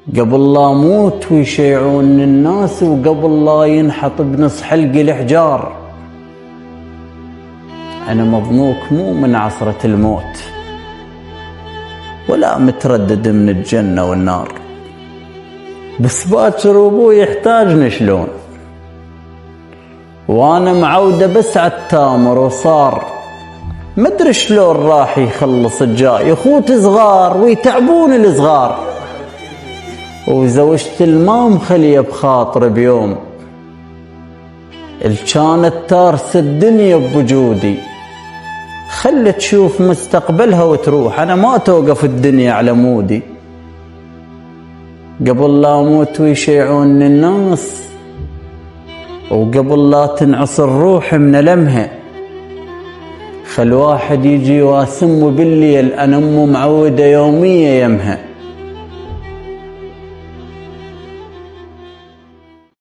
قبل لا اموت ويشيعون الناس، وقبل لا ينحط بنص حلقي الحجار. انا مضنوك مو من عصرة الموت، ولا متردد من الجنة والنار، بس باكر ابوي يحتاجني شلون، وانا معودة بس عالتامر وصار مدري شلون راح يخلص الجاي. اخوتي صغار ويتعبون الصغار، وزوجة المام خليه بخاطر بيوم، كانت تارس الدنيا بوجودي. خلت تشوف مستقبلها وتروح، انا ما توقف الدنيا على مودي. قبل لا اموت ويشيعون الناس، وقبل لا تنعصر روحي من ألمها، خل واحد يجي واسم بالليل، انا امه معوده يوميه يمها.